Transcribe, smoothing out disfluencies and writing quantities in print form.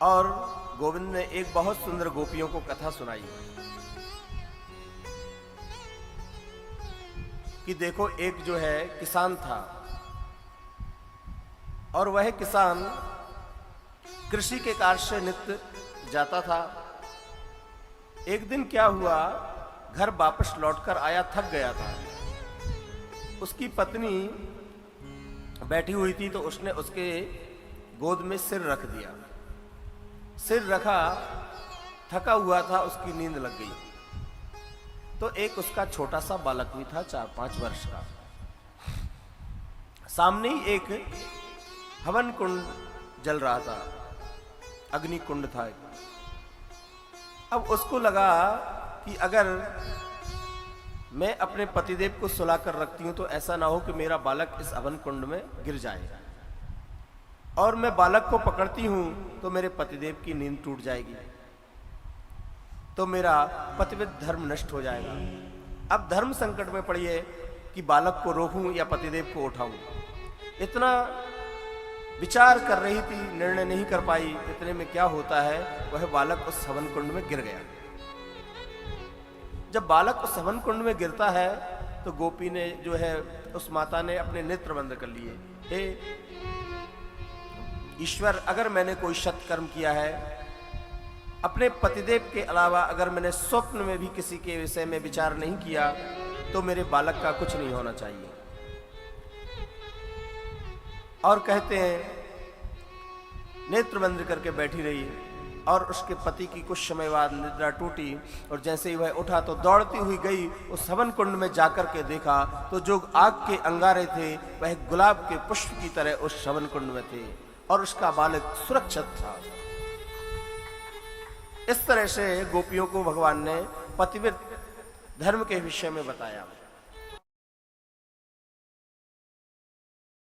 और गोविंद ने एक बहुत सुंदर गोपियों को कथा सुनाई कि देखो, एक जो है किसान था और वह किसान कृषि के कार्य से नित्य जाता था। एक दिन क्या हुआ, घर वापस लौटकर आया, थक गया था। उसकी पत्नी बैठी हुई थी तो उसने उसके गोद में सिर रख दिया। सिर रखा, थका हुआ था, उसकी नींद लग गई। तो एक उसका छोटा सा बालक भी था, 4-5 वर्ष का। सामने ही एक हवन कुंड जल रहा था, अग्नि कुंड था। अब उसको लगा कि अगर मैं अपने पतिदेव को सुलाकर रखती हूं तो ऐसा ना हो कि मेरा बालक इस हवन कुंड में गिर जाए, और मैं बालक को पकड़ती हूं तो मेरे पतिदेव की नींद टूट जाएगी, तो मेरा पतिव्रत धर्म नष्ट हो जाएगा। अब धर्म संकट में पड़ी है कि बालक को रोकूं या पतिदेव को उठाऊं। इतना विचार कर रही थी, निर्णय नहीं कर पाई। इतने में क्या होता है, वह बालक उस हवन कुंड में गिर गया। जब बालक उस हवन कुंड में गिरता है तो गोपी ने जो है, उस माता ने अपने नेत्र बंद कर लिए। हे ईश्वर, अगर मैंने कोई सत्कर्म किया है, अपने पतिदेव के अलावा अगर मैंने स्वप्न में भी किसी के विषय में विचार नहीं किया, तो मेरे बालक का कुछ नहीं होना चाहिए। और कहते हैं नेत्र बंद करके बैठी रही, और उसके पति की कुछ समय बाद निद्रा टूटी, और जैसे ही वह उठा तो दौड़ती हुई गई उस हवन कुंड में जाकर के देखा तो जो आग के अंगारे थे वह गुलाब के पुष्प की तरह उस हवन कुंड में थे, और उसका बालक सुरक्षित था। इस तरह से गोपियों को भगवान ने पतिव्रत धर्म के विषय में बताया।